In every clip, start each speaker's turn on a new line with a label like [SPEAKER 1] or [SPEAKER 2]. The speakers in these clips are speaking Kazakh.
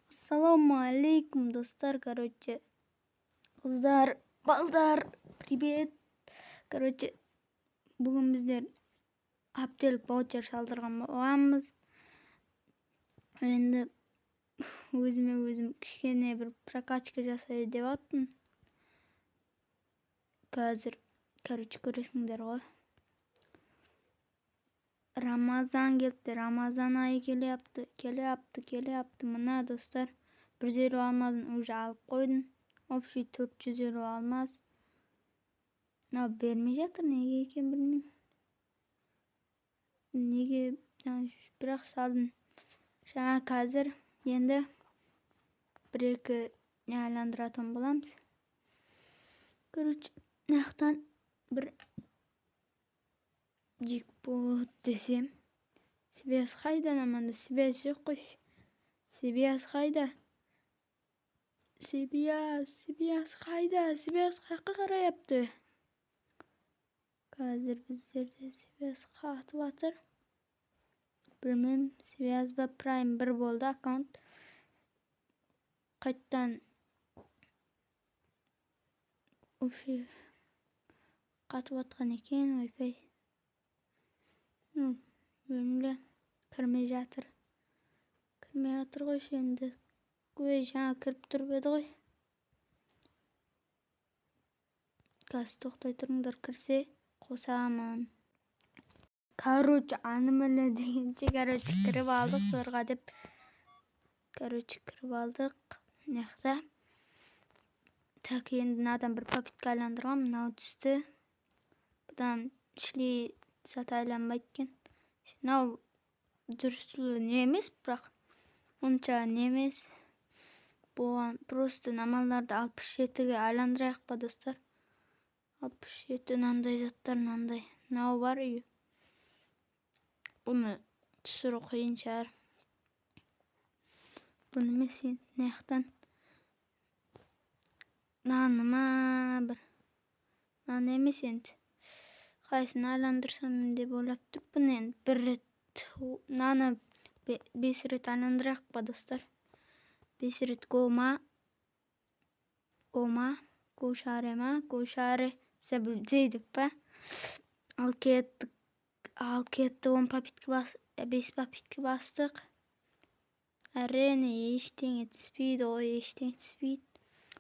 [SPEAKER 1] Ассаламу алейкум, достар, кыздар, балдар, привет. Бүгүн биздер аптелик ваучер салдырган болганбыз. Эми өзүмө өзүм кичине бир прокачка жасай деп аттым. Азыр, көрөсүңдөр го. Рамазан келди, Рамазан айы келеапты. Мына достар, 150 алмазын уже алып койдум. Общий 450 алмаз. Бермей жатыр, неге экен билбейм. Неге, бирок салдым. Азыр энди 1-2 айландыратын боламыз. Мынактан бир джекпот десем. Связь кайда анан связь жок койчу. Связь кайда? Связь каяка караяпты? Азыр биздерде связь катып атыр. Билбейм, связьба прайм 1 болду аккаунт. Кайттан катып аткан экен Wi-Fi. Эле кирмей жатыр. Койчу энди. Көбөй жаңа кирип турбады гой. Азыр токтой туруңдар, кирсе косамын. Анын эле дегенче, кирип алдык зорго деп. Кирип алдык. Мынакта. Так, энди мынадан бир попитка айландыргам, мына түстө. Будан ишли сата айланбайт экен. Мынау дурус эле эмес, бирок унча эмес. Просто намалдарды 67ге айландырайыкпы, достор? 67 мындай заттар, мындай. Мынау бар үй. Буну түшүрүү кыйын чаар. Буну эмес, мынаяктан наны эмес энди. Кайсын айландырсам деп ойлоп турупмун энди. Бир рет наны 5 рет айландырайыкпы, достор? 5 рет Гоушаре Зейдиппа. Ал кетти 10 попитка 5 попитка бастык. Әрене эчтене түспөйт,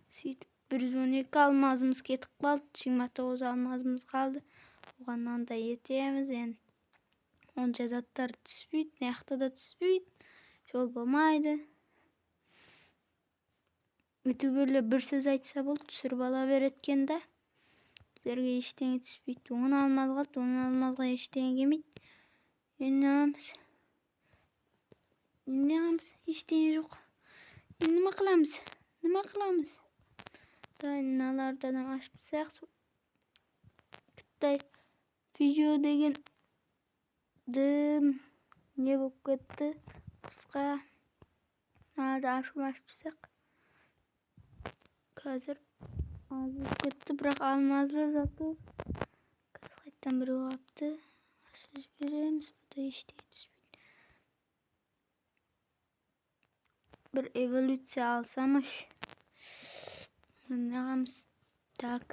[SPEAKER 1] Сүйтүп 112 алмазыбыз кетип калды. 29 алмазыбыз калды. Оған андай этебиз энди. Онча заттар түспөйт, мыякта да түспөйт. Жол болмайды. Бүтүп эле бир сөз айтса болду, түшүрүп ала берет экен да. Силерге эчтене түспөйт. 10 алмаз калды, 10 алмазга эчтене келмейт. Эмне кылабыз? Эчтене жок. Нема кыламыз? Дайыналардан ашып саксы. Кытай видео деген не болуп кетти? Кыска. Ашып сак. Азыр аз болуп кетти, бирок алмазды заты. Кайттан бири калыпты. Ашып жиберемиз, буда эчтене түспөйт. Бир эволюция алсамыш. Мынагамыз. Так.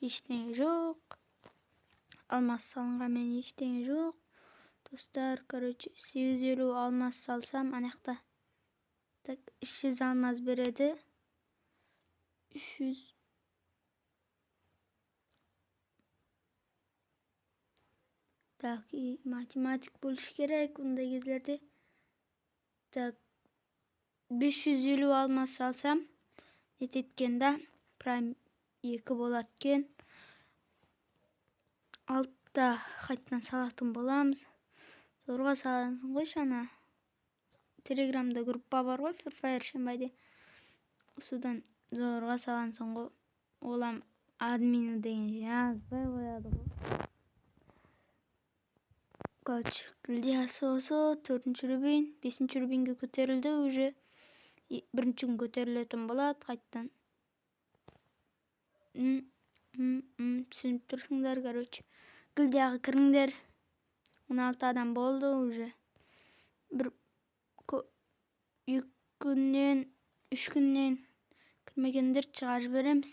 [SPEAKER 1] Эчтене жок. Алмаз салынган менен эчтене жок. Достор, 850 алмаз салсам, анакта. Так, 300 алмаз береди. 300. Так, математик болуш керек мындай кездерде. Так, 550 алмаз салсам, нететкен да, прайм 2 болот экен. Алтта кайттан салатын боламыз. Зорго салынсын койчу ана. Телеграмда группа бар го, Free Fire Шембайде. Судан зорго салынсын го. Олам админи деген жазбай коёду го. Гильдиясы болсо 4-рубин, 5-рубинге көтөрүлдү уже. 1-күн көтөрүлөтүн болот кайттан. Түшүнүп турсуңдар, Гильдияга кириңдер. 16 адам болду уже. 2 күннен 3 күннен кірмегендер шығарып жібереміз.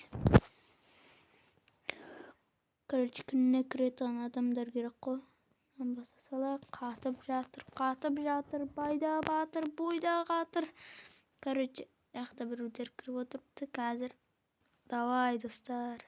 [SPEAKER 1] Короче, күніне кіретін адамдар керек қой. Баса сала қатып жатыр, байда батыр, бойда қатыр. Короче, жақта біреулер кіріп отырыпты қазір. Давай, достар.